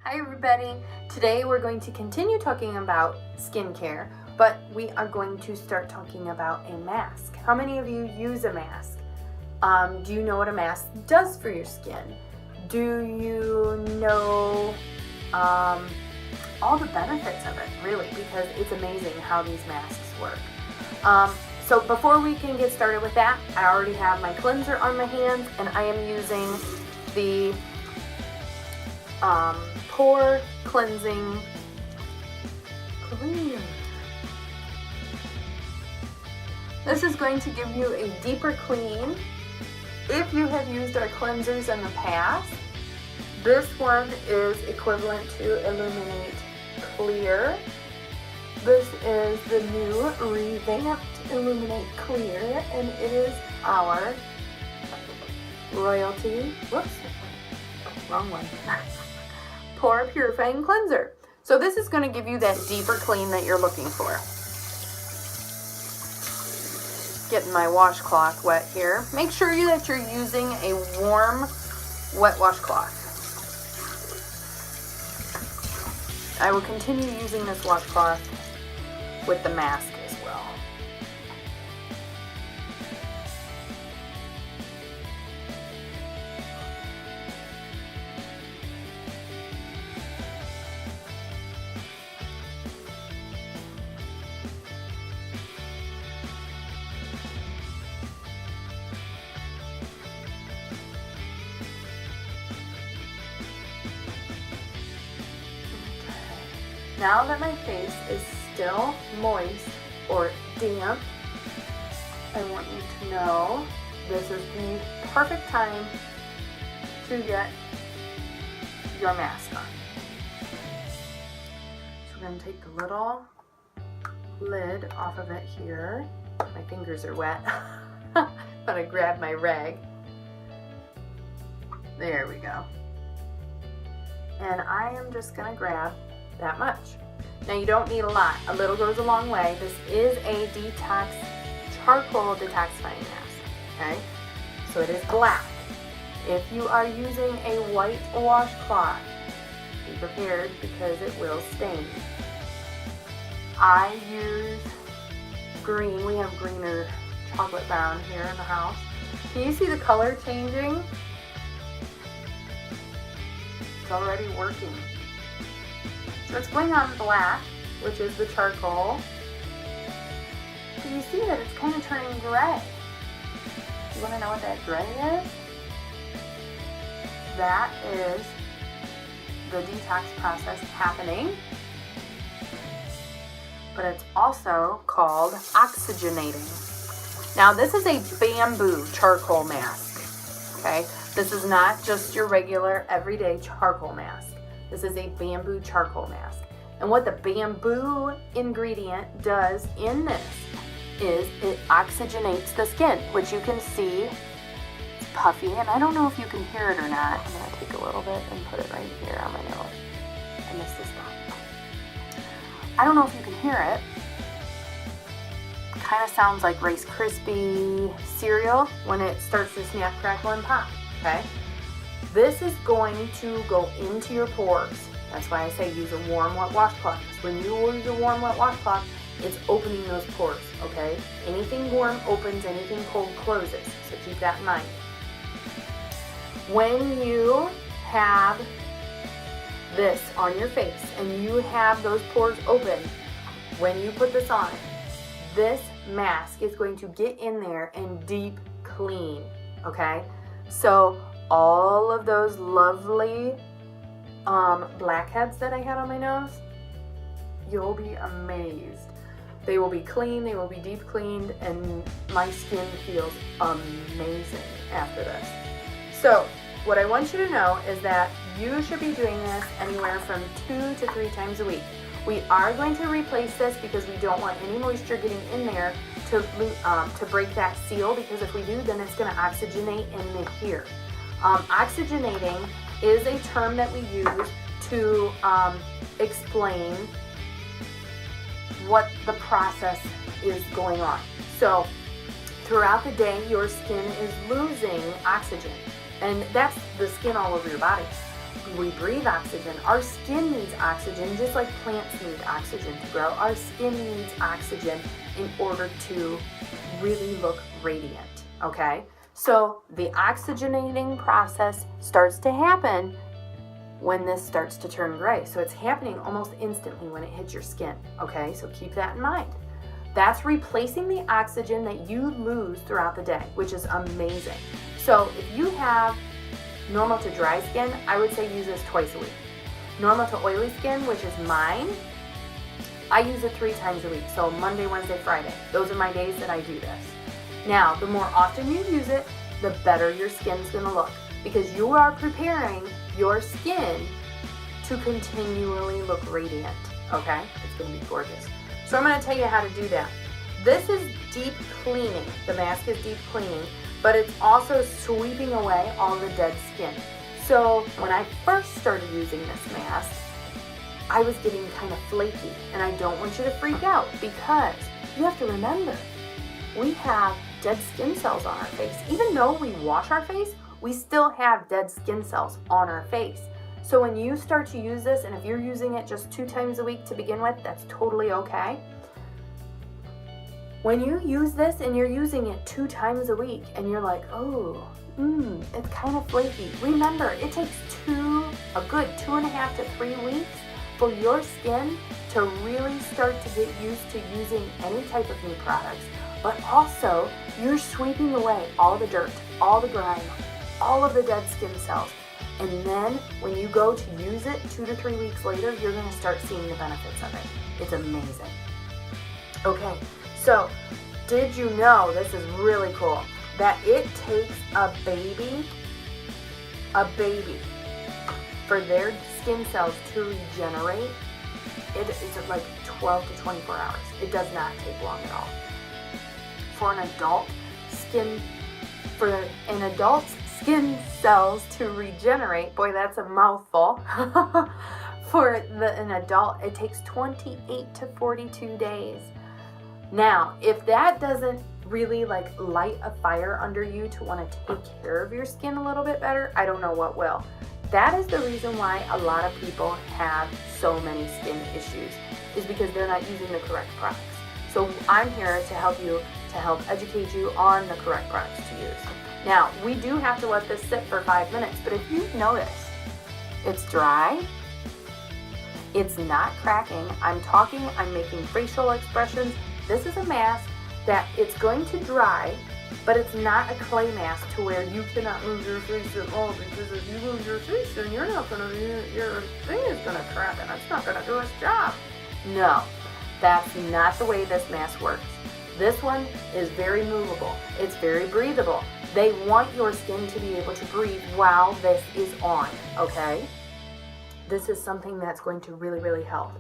Hi everybody! Today we're going to continue talking about skincare, but we are going to start talking about a mask. How many of you use a mask? Do you know what a mask does for your skin? Do you know all the benefits of it, really? Because it's amazing how these masks work. So before we can get started with that, I already have my cleanser on my hands and I am using the pore cleansing cleaner. This is going to give you a deeper clean. If you have used our cleansers in the past, this one is equivalent to Illuminate Clear. This is the new revamped Illuminate Clear, and it is our royalty, wrong one, pore purifying cleanser. So this is going to give you that deeper clean that you're looking for. Getting my washcloth wet here. Make sure that you're using a warm, wet washcloth. I will continue using this washcloth with the mask as well. Now that my face is still moist or damp, I want you to know this is the perfect time to get your mask on. So we're going to take the little lid off of it here. My fingers are wet. I'm going to grab my rag. There we go. And I am just going to grab that much. Now you don't need a lot. A little goes a long way. This is a charcoal detoxifying mask. Okay? So it is black. If you are using a white washcloth, be prepared because it will stain. I use green. We have greener chocolate brown here in the house. Can you see the color changing? It's already working. So it's going on black, which is the charcoal. So you see that it's kind of turning gray. You want to know what that gray is? That is the detox process happening. But it's also called oxygenating. Now this is a bamboo charcoal mask. Okay? This is not just your regular everyday charcoal mask. This is a bamboo charcoal mask. And what the bamboo ingredient does in this is it oxygenates the skin, which you can see it's puffy. And I don't know if you can hear it or not. I'm going to take a little bit and put it right here on my nose. I missed this one. I don't know if you can hear it. It kind of sounds like Rice Krispie cereal when it starts to snap, crackle, and pop. Okay? This is going to go into your pores. That's why I say use a warm, wet washcloth. Because when you use a warm, wet washcloth, it's opening those pores, okay? Anything warm opens, anything cold closes. So keep that in mind. When you have this on your face and you have those pores open, when you put this on, this mask is going to get in there and deep clean, okay? So all of those lovely blackheads that I had on my nose, you'll be amazed. They will be clean, they will be deep cleaned, and my skin feels amazing after this. So what I want you to know is that you should be doing this anywhere from 2 to 3 times a week. We are going to replace this because we don't want any moisture getting in there to break that seal, because if we do, then it's going to oxygenate in here. Oxygenating is a term that we use to explain what the process is going on. So throughout the day, your skin is losing oxygen, and that's the skin all over your body. we breathe oxygen. Our skin needs oxygen, just like plants need oxygen to grow. Our skin needs oxygen in order to really look radiant, okay? So the oxygenating process starts to happen when this starts to turn gray. So it's happening almost instantly when it hits your skin, okay? So keep that in mind. That's replacing the oxygen that you lose throughout the day, which is amazing. So if you have normal to dry skin, I would say use this twice a week. Normal to oily skin, which is mine, I use it 3 times a week. So Monday, Wednesday, Friday. Those are my days that I do this. Now, the more often you use it, the better your skin's gonna look, because you are preparing your skin to continually look radiant, okay? It's gonna be gorgeous. So I'm gonna tell you how to do that. This is deep cleaning. The mask is deep cleaning, but it's also sweeping away all the dead skin. So when I first started using this mask, I was getting kind of flaky, and I don't want you to freak out, because you have to remember, we have dead skin cells on our face. Even though we wash our face, we still have dead skin cells on our face. So when you start to use this, and if you're using it just 2 times a week to begin with, that's totally okay. When you use this and you're using it 2 times a week and you're like, oh, it's kind of flaky. Remember, it takes a good 2.5 to 3 weeks for your skin to really start to get used to using any type of new products. But also, you're sweeping away all the dirt, all the grime, all of the dead skin cells. And then when you go to use it 2 to 3 weeks later, you're gonna start seeing the benefits of it. It's amazing. Okay, so did you know, this is really cool, that it takes a baby for their skin cells to regenerate? It is like 12 to 24 hours. It does not take long at all. For an adult's skin cells to regenerate, boy, that's a mouthful. For an adult, it takes 28 to 42 days. Now, if that doesn't really light a fire under you to want to take care of your skin a little bit better, I don't know what will. That is the reason why a lot of people have so many skin issues, is because they're not using the correct products. So I'm here to help you, to help educate you on the correct products to use. Now, we do have to let this sit for 5 minutes, but if you've noticed, it's dry, it's not cracking, I'm making facial expressions. This is a mask that it's going to dry, but it's not a clay mask to where you cannot move your face at all, because if you move your face, then your thing is gonna crack and it's not gonna do its job. No, that's not the way this mask works. This one is very movable. It's very breathable. They want your skin to be able to breathe while this is on, okay? This is something that's going to really, really help.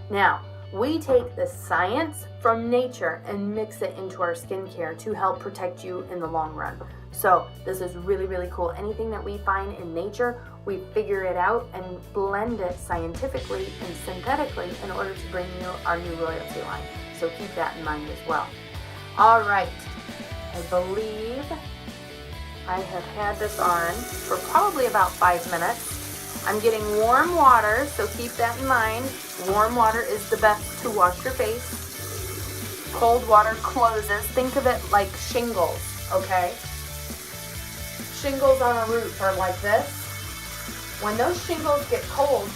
Now, we take the science from nature and mix it into our skincare to help protect you in the long run. So this is really, really cool. Anything that we find in nature, we figure it out and blend it scientifically and synthetically in order to bring you our new royalty line. So keep that in mind as well. All right, I believe I have had this on for probably about 5 minutes. I'm getting warm water, so keep that in mind. Warm water is the best to wash your face. Cold water closes. Think of it like shingles, okay? Shingles on a roof are like this. When those shingles get cold,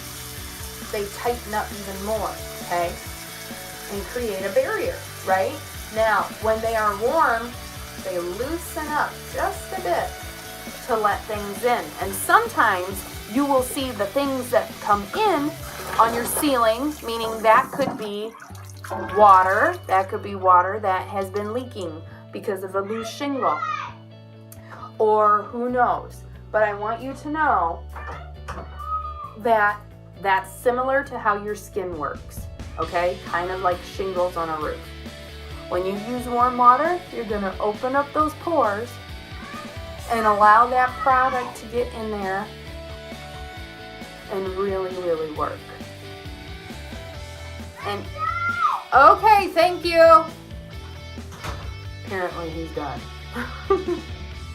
they tighten up even more, okay? And create a barrier, right? Now, when they are warm, they loosen up just a bit to let things in. And sometimes you will see the things that come in on your ceiling, meaning that could be water. That could be water that has been leaking because of a loose shingle. Or who knows. But I want you to know that that's similar to how your skin works. Okay? Kind of like shingles on a roof. When you use warm water, you're going to open up those pores and allow that product to get in there and really, really work. And, okay, thank you. Apparently he's done.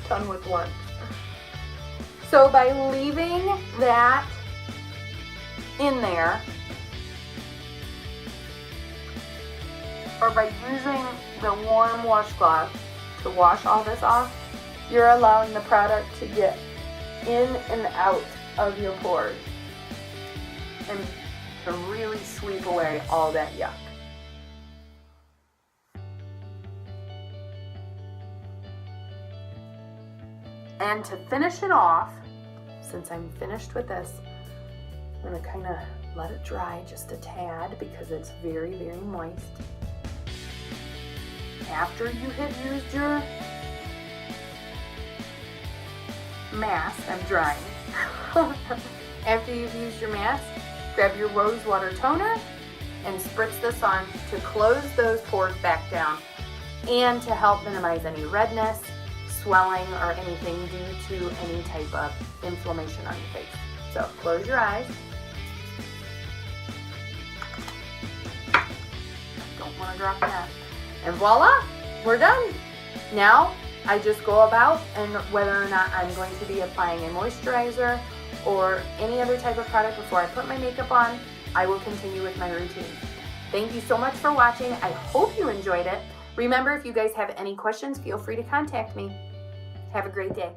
Done with lunch. So by leaving that in there, or by using the warm washcloth to wash all this off, you're allowing the product to get in and out of your pores and to really sweep away all that yuck. And to finish it off, since I'm finished with this, I'm going to kind of let it dry just a tad because it's very, very moist. After you have used your mask, I'm drying. After you've used your mask, grab your rose water toner and spritz this on to close those pores back down and to help minimize any redness, swelling, or anything due to any type of inflammation on your face. So close your eyes. Don't want to drop that. And voila, we're done. Now I just go about, and whether or not I'm going to be applying a moisturizer or any other type of product before I put my makeup on, I will continue with my routine. Thank you so much for watching. I hope you enjoyed it. Remember, if you guys have any questions, feel free to contact me. Have a great day.